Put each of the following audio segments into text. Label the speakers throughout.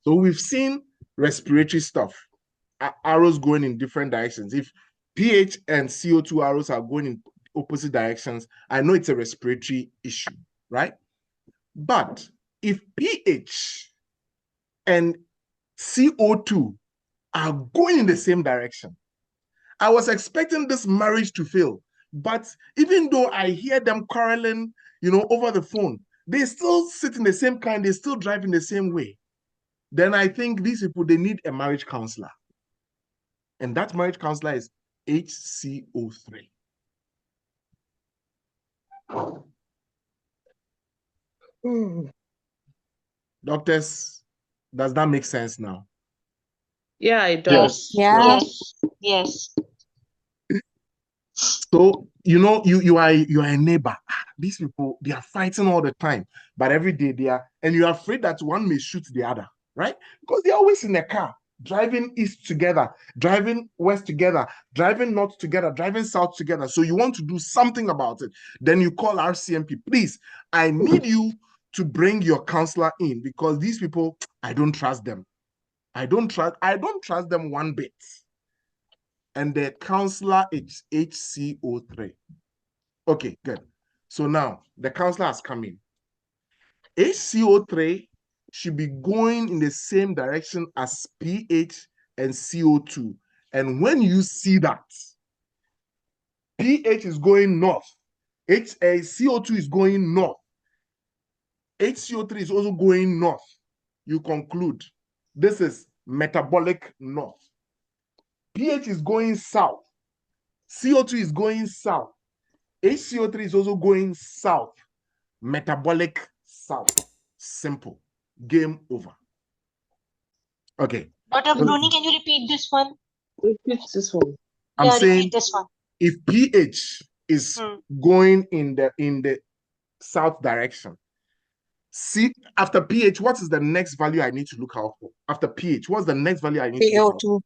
Speaker 1: So we've seen respiratory stuff, arrows going in different directions. If pH and CO2 arrows are going in opposite directions, I know it's a respiratory issue, right? But if pH and CO2 are going in the same direction, I was expecting this marriage to fail. But even though I hear them quarreling, over the phone, they still sit in the same car and they still drive in the same way. Then I think these people, they need a marriage counselor. And that marriage counselor is HCO3. Doctors, does that make sense now?
Speaker 2: Yeah, it does.
Speaker 3: Yes.
Speaker 1: So, you are a neighbor. These people, they are fighting all the time, but every day and you're afraid that one may shoot the other, right? Because they're always in a car, driving east together, driving west together, driving north together, driving south together. So you want to do something about it. Then you call RCMP. Please, I need you to bring your counselor in, because these people, I don't trust them. I don't trust them one bit. And the counselor is HCO3. Okay, good. So now the counselor has come in. HCO3 should be going in the same direction as pH and CO2. And when you see that pH is going north, CO2 is going north, HCO3 is also going north, you conclude this is metabolic north. pH is going south, CO2 is going south, HCO3 is also going south, metabolic south. Simple. Game over. Okay.
Speaker 3: Dr. Bruni, can you repeat this one?
Speaker 2: Repeat this one.
Speaker 1: I'm saying
Speaker 3: repeat this one.
Speaker 1: If pH is going in the south direction, see, after pH, what is the next value I need to look out for? After pH, what's the next value I need to look out for?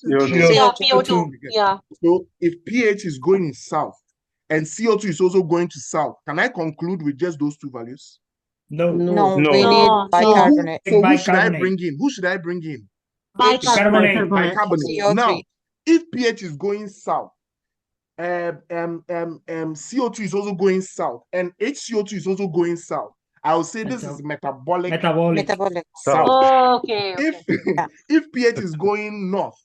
Speaker 3: CO2. Yeah.
Speaker 1: So if pH is going in south and CO2 is also going to south, can I conclude with just those two values?
Speaker 4: No.
Speaker 5: We need bicarbonate.
Speaker 1: So who should I bring in? Who should I bring in?
Speaker 3: Bicarbonate.
Speaker 5: CO3.
Speaker 1: Now, if pH is going south, CO2 is also going south, and HCO2 is also going south, I will say this is metabolic south.
Speaker 3: Oh, okay.
Speaker 1: If pH is going north,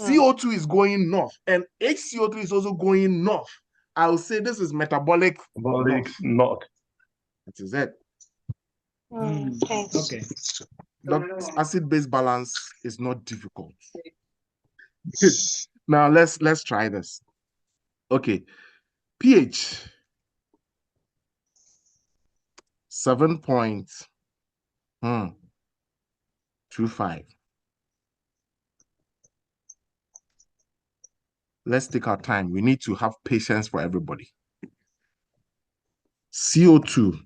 Speaker 1: CO2 is going north, and HCO3 is also going north, I will say this is metabolic
Speaker 6: north.
Speaker 1: That is it.
Speaker 3: Thanks.
Speaker 4: Okay.
Speaker 1: Acid-base balance is not difficult. Good. Now let's try this. Okay, pH 7.25. Let's take our time. We need to have patience for everybody. CO2.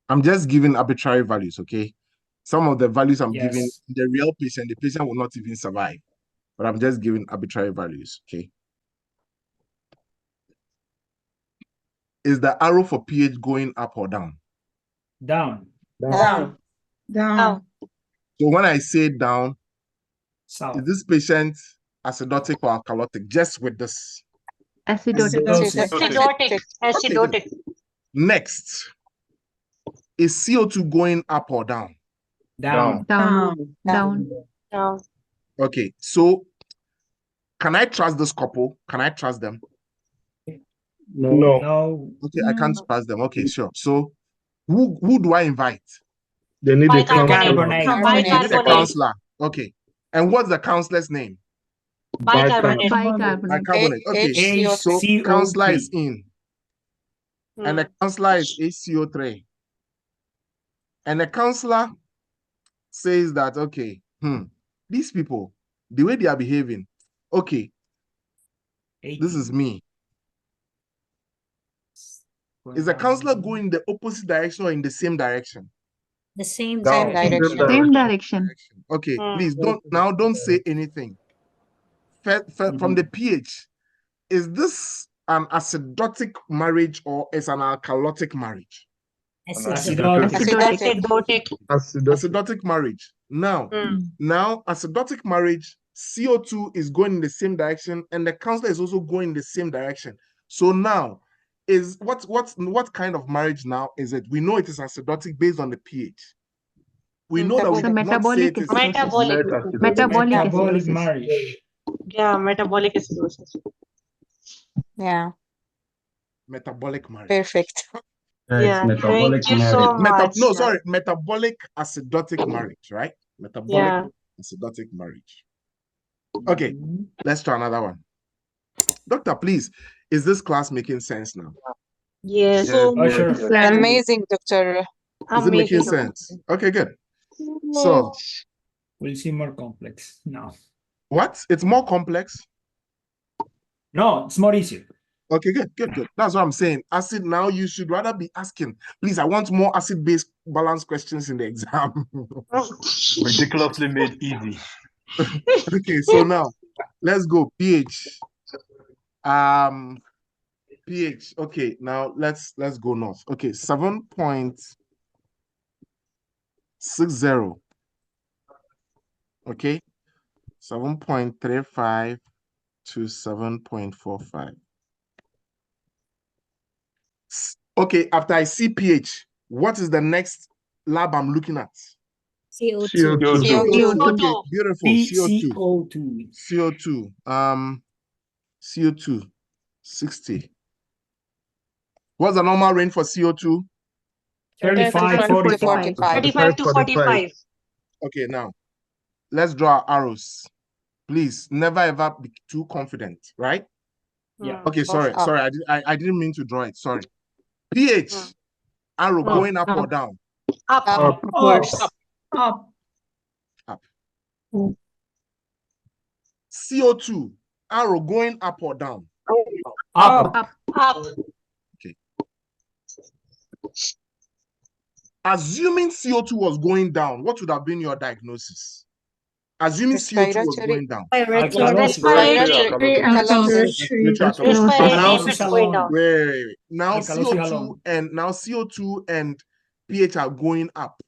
Speaker 1: I'm just giving arbitrary values, okay? Some of the values I'm giving, the real patient, the patient will not even survive. But I'm just giving arbitrary values, okay? Is the arrow for pH going up or down?
Speaker 4: Down.
Speaker 5: Down.
Speaker 3: Down.
Speaker 1: So when I say down,
Speaker 4: South.
Speaker 1: is this patient acidotic or alkalotic? Just with this.
Speaker 3: Acidotic. Acidotic.
Speaker 1: Next, is CO2 going up or down?
Speaker 4: Down.
Speaker 3: Down.
Speaker 1: Okay, so can I trust this couple? Can I trust them?
Speaker 6: No.
Speaker 1: Okay, I can't trust them. Okay, sure. So who do I invite?
Speaker 6: They need a
Speaker 3: Bicarbonate.
Speaker 1: Counselor. Okay. And what's the counselor's name?
Speaker 3: Bicarbonate.
Speaker 1: Bicarbonate. Okay. So counselor is in. And the counselor is HCO3. And the counselor says that, okay, these people, the way they are behaving, okay, this is me. Is the counselor going in the opposite direction or in the same direction?
Speaker 3: The same
Speaker 5: direction.
Speaker 1: Okay, please don't say anything. From the pH, is this an acidotic marriage or is an alkalotic marriage?
Speaker 4: Acidotic.
Speaker 3: Acidotic.
Speaker 1: Acidotic marriage. Now, acidotic marriage, CO2 is going in the same direction, and the counselor is also going in the same direction. So now, is what kind of marriage now is it? We know it is acidotic based on the pH. We know that we
Speaker 5: So
Speaker 1: cannot say
Speaker 5: metabolic
Speaker 1: it is
Speaker 3: Metabolic.
Speaker 5: Metabolic
Speaker 4: Metabolic
Speaker 5: acidosis.
Speaker 4: marriage.
Speaker 3: Yeah, metabolic acidosis.
Speaker 5: Yeah,
Speaker 1: metabolic marriage.
Speaker 5: perfect.
Speaker 3: Yeah,
Speaker 6: metabolic
Speaker 3: thank you so
Speaker 6: marriage.
Speaker 3: much.
Speaker 1: Metabolic acidotic marriage, right? Metabolic acidotic marriage. Okay, let's try another one. Doctor, please, is this class making sense now?
Speaker 3: Yes.
Speaker 4: Oh, sure.
Speaker 5: Amazing, Doctor.
Speaker 1: Is it making
Speaker 3: Amazing.
Speaker 1: sense? Okay, good. So,
Speaker 4: We'll see more complex now.
Speaker 1: what? It's more complex?
Speaker 4: No, it's more easier.
Speaker 1: Okay, good. That's what I'm saying. Acid, now you should rather be asking, please, I want more acid-based balance questions in the exam.
Speaker 6: Ridiculously made easy.
Speaker 1: Okay, so now, let's go. pH. pH. Okay, now let's go north. Okay, 7.60. Okay, 7.35 to 7.45. Okay, after I see pH, what is the next lab I'm looking at?
Speaker 3: CO2.
Speaker 1: Okay, beautiful.
Speaker 4: CO2.
Speaker 1: CO2. CO2. 60. What's the normal range for CO2?
Speaker 4: 35, 45.
Speaker 3: 35 to 45.
Speaker 1: Okay, now let's draw our arrows. Please, never ever be too confident, right?
Speaker 4: Yeah.
Speaker 1: Okay, sorry. I didn't mean to draw it. Sorry. pH, arrow going up or down?
Speaker 3: Up.
Speaker 5: Up.
Speaker 3: Of course.
Speaker 2: Up.
Speaker 1: CO2, arrow going up or down?
Speaker 4: Up.
Speaker 1: Okay. Assuming CO2 was going down, what would have been your diagnosis? Assuming CO2 was going down.
Speaker 3: Respiratory is going down.
Speaker 1: Wait. Now
Speaker 4: Alkalosis
Speaker 1: CO2 and pH are going up.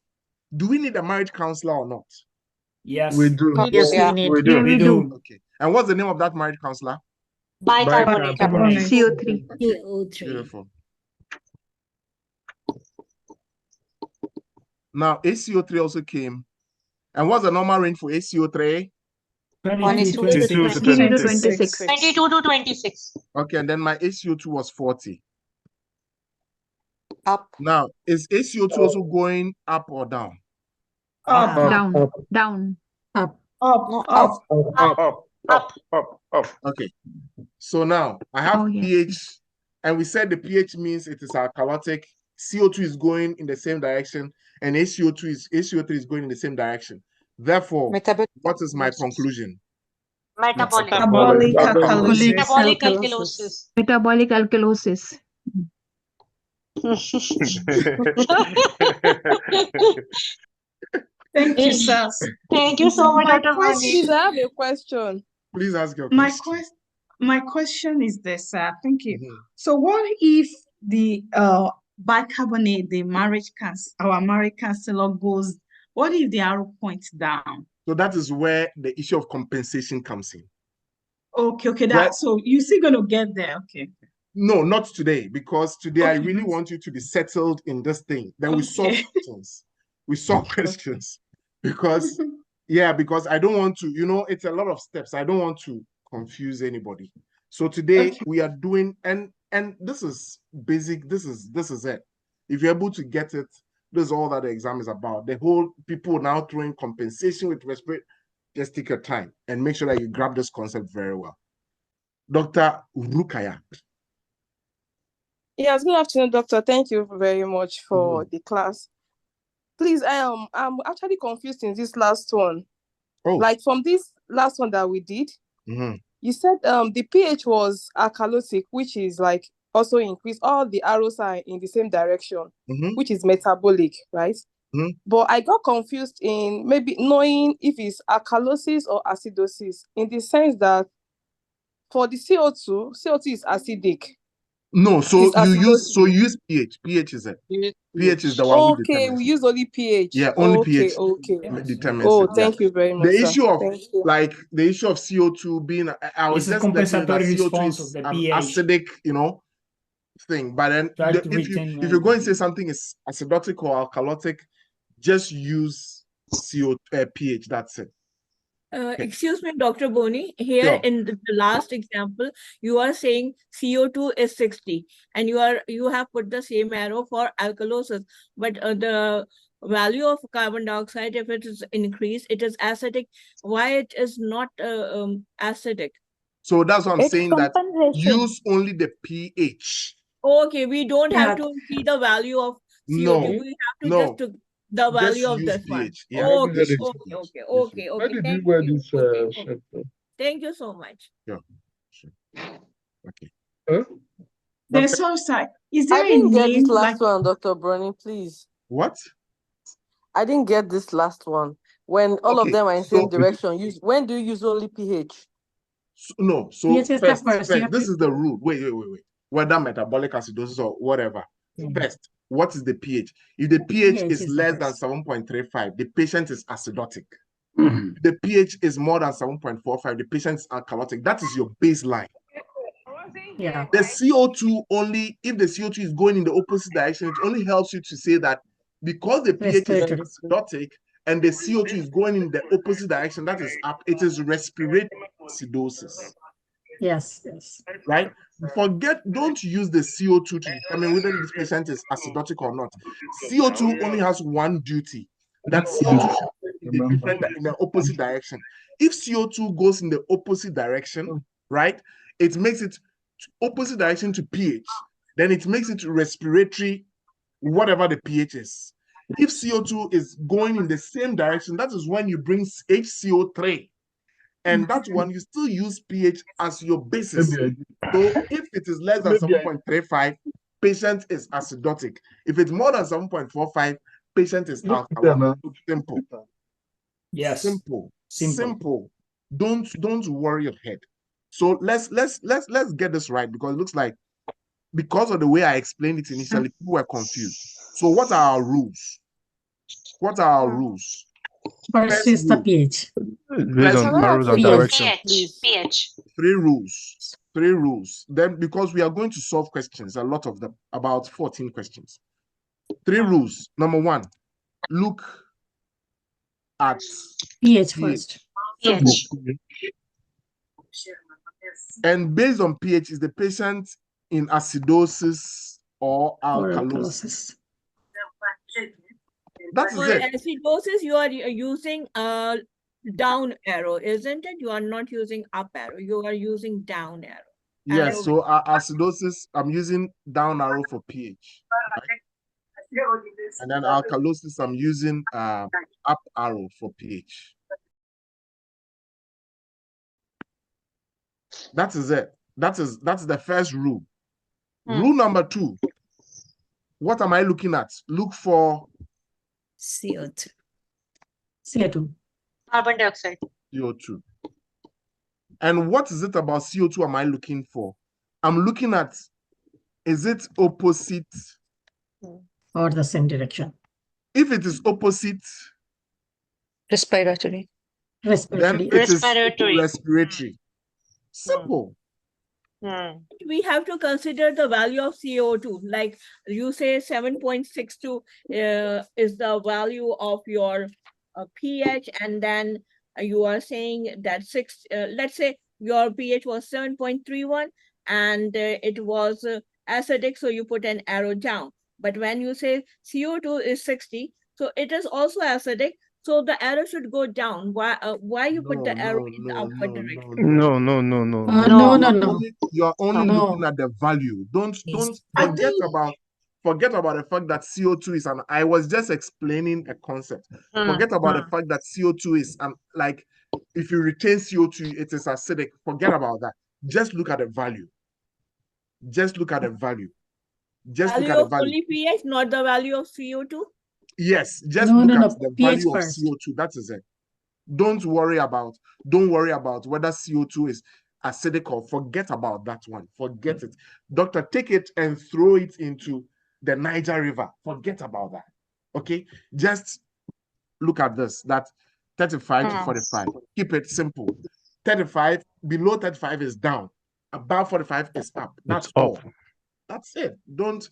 Speaker 1: Do we need a marriage counselor or not?
Speaker 4: Yes.
Speaker 6: We do.
Speaker 3: Yes,
Speaker 5: Yeah.
Speaker 6: We do.
Speaker 4: We do.
Speaker 1: Okay. And what's the name of that marriage counselor?
Speaker 3: Bicarbonate.
Speaker 5: CO3.
Speaker 3: CO3.
Speaker 1: Beautiful. Now ACO3 also came. And what's the normal range for ACO3?
Speaker 4: 22
Speaker 6: to
Speaker 5: 26.
Speaker 3: 22 to 26.
Speaker 1: Okay, and then my ACO2 was 40.
Speaker 5: Up.
Speaker 1: Now, is ACO2 also going up or down?
Speaker 2: Up.
Speaker 5: Down.
Speaker 2: Up.
Speaker 1: Okay. So now I have
Speaker 5: Oh, yes.
Speaker 1: pH, and we said the pH means it is alkalotic. CO2 is going in the same direction, and ACO3 is going in the same direction. Therefore, what is my conclusion?
Speaker 3: Metabolic.
Speaker 2: Metabolic
Speaker 3: Metabolic
Speaker 2: alkalosis.
Speaker 3: alkalosis.
Speaker 5: Metabolic alkalosis.
Speaker 2: Thank you, sir.
Speaker 3: Thank you so much, Dr.
Speaker 7: Please,
Speaker 3: Mani.
Speaker 7: I have a question.
Speaker 1: Please ask your
Speaker 2: My
Speaker 1: question.
Speaker 2: my question is this, sir. Thank you.
Speaker 1: Mhm.
Speaker 2: So what if the bicarbonate, our marriage counselor goes, what if the arrow points down?
Speaker 1: So that is where the issue of compensation comes in.
Speaker 2: Okay,
Speaker 1: Right.
Speaker 2: so you're still gonna get there. Okay.
Speaker 1: No, not today, because today I
Speaker 2: Okay.
Speaker 1: really want you to be settled in this thing. Then we solve
Speaker 2: Okay.
Speaker 1: questions. We solve questions. Because I don't want to, it's a lot of steps. I don't want to confuse anybody. So today we are doing, and this is basic, this is it. If you're able to get it, this is all that the exam is about. The whole people now throwing compensation with respect, just take your time and make sure that you grab this concept very well. Dr. Rukaya.
Speaker 7: Yes, good afternoon, doctor. Thank you very much for the class. Please, I'm actually confused in this last one.
Speaker 1: Oh.
Speaker 7: Like from this last one that we did,
Speaker 1: Mm-hmm.
Speaker 7: you said the pH was alkalotic, which is like also increased. All the arrows are in the same direction, which is metabolic, right?
Speaker 1: Mm-hmm.
Speaker 7: But I got confused in maybe knowing if it's alkalosis or acidosis, in the sense that for the CO2 is acidic.
Speaker 1: No, so
Speaker 7: It's
Speaker 1: you use pH. pH is it. pH is the one who
Speaker 7: Okay,
Speaker 1: determines
Speaker 7: we
Speaker 1: it.
Speaker 7: use only pH.
Speaker 1: Yeah, only
Speaker 7: Okay,
Speaker 1: pH
Speaker 7: okay.
Speaker 1: determines
Speaker 7: Oh,
Speaker 1: it.
Speaker 7: thank you very much,
Speaker 1: The
Speaker 7: sir.
Speaker 1: issue of
Speaker 7: Thank you.
Speaker 1: like the issue of CO2 being, I was
Speaker 4: It's a
Speaker 1: just letting you know that
Speaker 4: compensatory
Speaker 1: CO2
Speaker 4: response of
Speaker 1: is
Speaker 4: the
Speaker 1: an
Speaker 4: pH.
Speaker 1: acidic, thing. But then if you're going to say something is acidotic or alkalotic, just use pH. That's it.
Speaker 8: Excuse me, Dr. Boni. Here
Speaker 1: Sure.
Speaker 8: in the last example, you are saying CO2 is 60, and you have put the same arrow for alkalosis, but the value of carbon dioxide, if it is increased, it is acidic. Why it is not acidic?
Speaker 1: So that's what I'm saying, that use only the pH.
Speaker 8: Okay, we don't have to see the value of CO2.
Speaker 1: No,
Speaker 8: We have to
Speaker 1: no.
Speaker 8: just to the value
Speaker 1: Just
Speaker 8: of
Speaker 1: use
Speaker 8: this
Speaker 1: pH.
Speaker 8: one.
Speaker 1: Yeah.
Speaker 8: Okay,
Speaker 1: Just use
Speaker 8: okay,
Speaker 1: pH.
Speaker 8: okay,
Speaker 1: Just use
Speaker 8: okay,
Speaker 1: pH.
Speaker 8: okay. Thank you. Okay. Thank you so much.
Speaker 1: Sure. Okay.
Speaker 2: There's so sorry. Is there
Speaker 5: I
Speaker 2: a
Speaker 5: didn't get
Speaker 2: name
Speaker 5: this
Speaker 2: like
Speaker 5: last one, Dr. Browning, please.
Speaker 1: What?
Speaker 5: I didn't get this last one. When all of them are in same direction, when do you use only pH?
Speaker 1: No, so first, this is the rule. Wait. Whether metabolic acidosis or whatever. First, what is the pH? If the pH is less than 7.35, the patient is acidotic. If the pH is more than 7.45, the patient is alkalotic. That is your baseline.
Speaker 9: Yeah.
Speaker 1: The CO2 only, if the CO2 is going in the opposite direction, it only helps you to say that because the pH is acidotic and the CO2 is going in the opposite direction, that is up, it is respiratory acidosis.
Speaker 9: Yes.
Speaker 1: Right? Don't use the CO2 to determine whether this patient is acidotic or not. CO2 only has one duty, that CO2 should be in the opposite direction. If CO2 goes in the opposite direction, right, it makes it opposite direction to pH, then it makes it respiratory, whatever the pH is. If CO2 is going in the same direction, that is when you bring HCO3. And that one, you still use pH as your basis. So if it is less than 7.35, patient is acidotic. If it's more than 7.45, patient is alkaline. Simple.
Speaker 4: Yes.
Speaker 1: Simple. Don't worry your head. So let's get this right, because it looks like because of the way I explained it initially, people were confused. So what are our rules?
Speaker 9: First is the pH.
Speaker 6: Based on arrows and direction.
Speaker 3: pH.
Speaker 1: Three rules. Then, because we are going to solve questions, a lot of them, about 14 questions. 3 rules. Number 1, look at
Speaker 9: pH first.
Speaker 3: pH.
Speaker 1: And based on pH, is the patient in acidosis or alkalosis? That is
Speaker 8: For
Speaker 1: it.
Speaker 8: acidosis, you are using a down arrow, isn't it? You are not using up arrow. You are using down arrow.
Speaker 1: Yes, so acidosis, I'm using down arrow for pH. Right? And then alkalosis, I'm using up arrow for pH. That is it. That's the first rule. Rule number 2. What am I looking at? Look for
Speaker 9: CO2.
Speaker 3: Carbon dioxide.
Speaker 1: CO2. And what is it about CO2 am I looking for? I'm looking at, is it opposite
Speaker 9: or the same direction?
Speaker 1: If it is opposite,
Speaker 5: Respiratory.
Speaker 1: then it is respiratory. Simple.
Speaker 8: We have to consider the value of CO2. Like you say 7.62 is the value of your pH, and then you are saying that let's say your pH was 7.31 and it was acidic, so you put an arrow down. But when you say CO2 is 60, so it is also acidic, so the arrow should go down. Why you put the arrow in the upward direction?
Speaker 6: No.
Speaker 9: No.
Speaker 1: You're only looking at the value. Don't forget about the fact that CO2 is an, I was just explaining a concept. Forget about the fact that CO2 is like, if you retain CO2, it is acidic. Forget about that. Just look at the value. Just look at the value. Just look at the value.
Speaker 8: Only pH, not the value of CO2?
Speaker 1: Yes, just look at the value of CO2. That is it. Don't worry about whether CO2 is, acidic, or forget about that one. Forget it. Doctor, take it and throw it into the Niger River. Forget about that. Okay? Just look at this. That 35 to 45. Keep it simple. 35, below 35 is down. Above 45 is up. That's all. That's it. Don't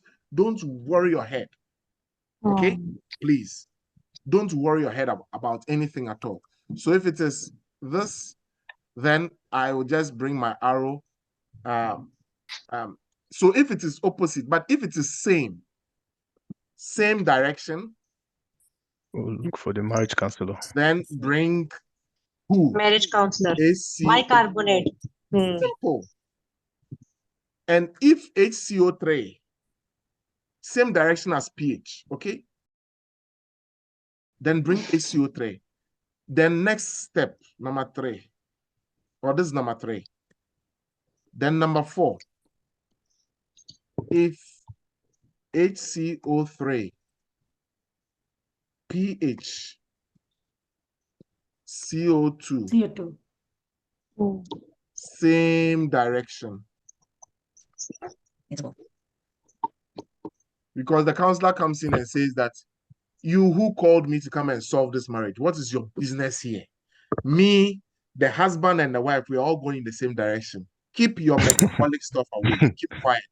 Speaker 1: worry your head. Okay? Please. Don't worry your head about anything at all. So if it is this, then I will just bring my arrow. So if it is opposite, but if it is same direction,
Speaker 6: we'll look for the marriage counselor.
Speaker 1: then bring who?
Speaker 3: Marriage counselor.
Speaker 1: HCO.
Speaker 3: Bicarbonate.
Speaker 1: Simple. And if HCO3, same direction as pH, okay? Then bring HCO3. Then next step, number 3. Or this is number 3. Then number 4. If HCO3, pH, CO2, same direction. Because the counselor comes in and says that, you who called me to come and solve this marriage, what is your business here? Me, the husband and the wife, we're all going in the same direction. Keep your metabolic stuff away. Keep quiet.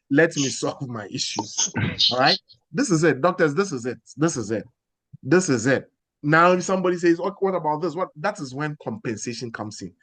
Speaker 1: Let me solve my issues. All right? This is it. Doctors, this is it. This is it. This is it. Now, if somebody says, okay, what about this? That is when compensation comes in.